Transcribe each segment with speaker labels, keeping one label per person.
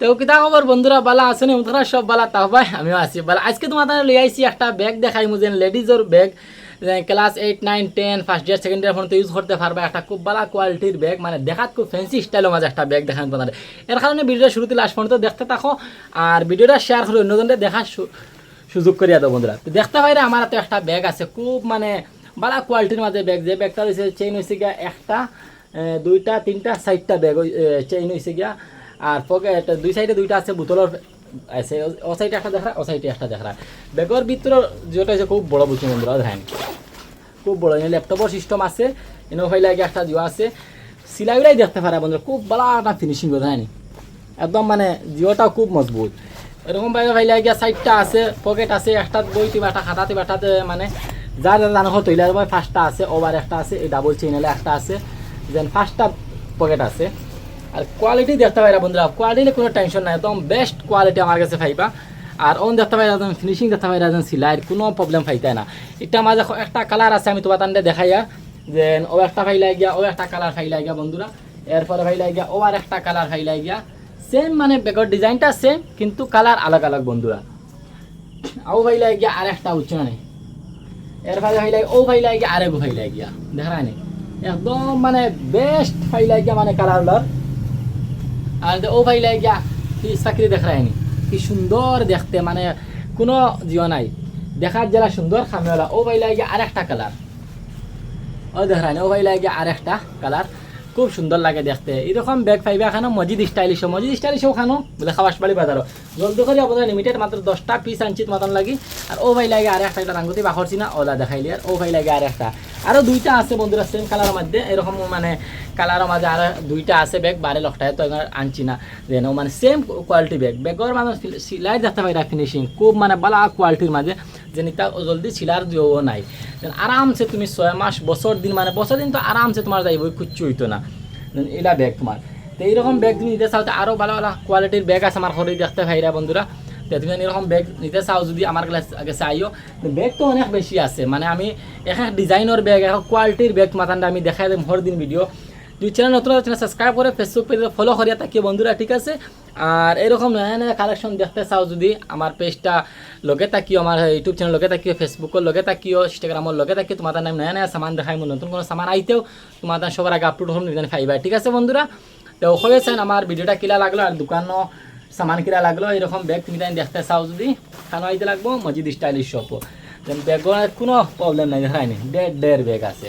Speaker 1: তো কিতা খবর বন্ধুরা, বালা আসেনি? তোরা সব বালা তাও ভাই, আমিও আছি বালা। আজকে তোমাদের লিয়ে আইছি একটা ব্যাগ দেখাই মুঝে, লেডিজের bag. Class 8, 9, 10 first year second year পর্যন্ত ইউজ করতে পারবা। একটা খুব ভালো কোয়ালিটির ব্যাগ, মানে দেখাত খুব ফ্যান্সি স্টাইলের মাঝে একটা ব্যাগ দেখান তোমাদের। এর কারণে ভিডিওটা শুরুতে লাস্ট পর্যন্ত দেখতে থাকো, আর ভিডিওটা শেয়ার করে অন্যজনদের দেখার সুযোগ করিয়া দাও বন্ধুরা। তো দেখতে পাইরে আমার হাতে একটা ব্যাগ আছে, খুব মানে ভালো কোয়ালিটির মাঝে ব্যাগ। যে ব্যাগটা হয়েছে চেইন হয়েছে গিয়া একটা, দুইটা, তিনটা, চারটা ব্যাগ চেইন হয়েছে গিয়া। আর পকেট দুই সাইডে দুইটা আছে, বোতলের আছে। ও সাইডে একটা দেখা, ও সাইডে একটা দেখা। ব্যাগের ভিতরে যেটা আছে খুব বড় বুঝছি বন্ধুরা, দেখেন খুব বড়। ল্যাপটপের সিস্টেম আছে, এনে ফাইলে একটা জিও আছে। সিলাইগুলাই দেখতে পারে বন্ধুরা, খুব ভালো একটা ফিনিশিং দেখেন একদম, মানে জিওটাও খুব মজবুত। এরকম ফাইলে গিয়া সাইডটা আছে, পকেট আছে, একটা বই তিবা, একটা খাতা তিবা, একটাতে মানে যা যা জানো তৈরি ফার্স্টটা আছে, ওভার একটা আছে, এই ডাবল চেইনেলে একটা আছে, দেন ফার্স্টটা পকেট আছে। আর কোয়ালিটি দেখতে পাইরা বন্ধুরা, কোয়ালিটি কোনো টেনশন নাই, একদম বেস্ট কোয়ালিটি আমার কাছে পাইবা। আর অন দেখতে পাইরা একদম ফিনিশিং দেখতে পাইরা একদম সিলাইয়ের কোনো প্রবলেম পাইতে না। এটা মাঝে একটা কালার আছে, আমি তোমার তান্ডে দেখাইয়া যে ও একটা ফাইলাই গিয়া, ও একটা কালার ফাইলাই গিয়া বন্ধুরা। এরপরে ফাইলাই গিয়া ও আর একটা কালার ফাইলাই গিয়া, সেম মানে ব্যাগের ডিজাইনটা সেম কিন্তু কালার আলাদা আলাদা বন্ধুরা। ও ফাইলাই গিয়া আর একটা উচ্চ নেই, এরপরে ফাইলাই ও ফাইলাই গিয়া আরেক ফাইলাই গিয়া, দেখা নাই একদম মানে বেস্ট ফাইলাই গিয়া, মানে কালার। আর ও ফাইলাই গিয়া কি চাকরি দেখা হয়নি, কি সুন্দর দেখতে, মানে কোনো জিও নাই, দেখার যারা সুন্দর খামেওয়ালা। ও ফাইলাই গিয়া আর একটা কালার, ও দেখা হয়নি, ও ফাইলাই গিয়া আর একটা কালার, খুব সুন্দর লাগে দেখতে। এরকম ব্যাগ পাইবা খানো মসজিদ স্টাইলিশও খানো বলে খাবাস বাড়ি বাজারও জলদি করে আপনার লিমিটেড মাত্র 10টা পিস আনছি মতন লাগি। আর ও ভাই লাগে আর একটা, এটা রাঙ্গুতি বাখরছি না, ওলা দেখাইলি। আর ও ভাই লাগে আর একটা, আরও দুইটা আছে বন্ধুরা সেম কালারের মধ্যে, এরকম মানে কালারের মাঝে আর দুইটা আছে ব্যাগ, 12 লাখ টাকা তো আনছি না। যেন মানে সেম কোয়ালিটি ব্যাগ, ব্যাগের মানে সিলাই দেখতে পাই ফিনিশিং খুব মানে ভালো কোয়ালিটির মাঝে, যে নিতা জলদি সিলার দিও নাই। আরামসে তুমি 6 মাস বছর দিন, মানে বছর দিন তো আরামসে তোমার যাইব, কিচ্ছু হইতো না এটা ব্যাগ তোমার। তো এইরকম ব্যাগ তুমি নিতে চাও, তো আরও ভালো ভালো কোয়ালিটির ব্যাগ আছে আমার ঘরে দেখতে ভাইরা বন্ধুরা। তো তুমি এরকম ব্যাগ নিতে চাও যদি আমার কাছে আইও, ব্যাগ তো অনেক বেশি আছে, মানে আমি এক ডিজাইনের ব্যাগ, এক কোয়ালিটির ব্যাগ মাথানটা আমি দেখাই দিই হর দিন ভিডিও। দুই চ্যানেল নতুন চ্যানেল সাবস্ক্রাইব করে ফেসবুক পেজে ফলো করিয়া থাকিও বন্ধুরা, ঠিক আছে। আর এরকম নয়া নয়া কালেকশন দেখতে চাও যদি আমার পেজটা লগে থাকিও, আমার ইউটিউব চ্যানেল লগে থাকিও, ফেসবুকের লগে থাকিও, ইনস্টাগ্রামের লগে থাকিও, তোমার নাম নয়া নয়া সামান দেখাই, নতুন কোনো সামান আইতেও তোমার সবার আগে আপলোড হম নিজানি পাইবা, ঠিক আছে বন্ধুরা। তো হয়েছেন আমার ভিডিওটা কিলা লাগলো, আর দোকানও সামান কিলা লাগলো, এরকম ব্যাগ তুমি তাই দেখতে চাও যদি খানো আইতে লাগবো মসজিদ স্টাইলিশ শপ। ব্যাগের কোনো প্রবলেম নাই, দেখায়নি দেড় ব্যাগ আছে,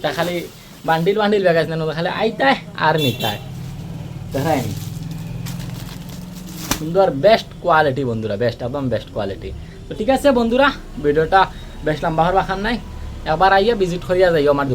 Speaker 1: তা খালি বান্ডিল ব্যাগ আছে না, খালি আইতায় আর নিতায়, দেখায়নি সুন্দর বেস্ট কোয়ালিটি বন্ধুরা, বেস্ট একদম বেস্ট কোয়ালিটি। তো ঠিক আছে বন্ধুরা, ভিডিওটা বেশ লম্বা হওয়ার বাখান নাই, একবার আইয়া ভিজিট করিয়া যাইও আমার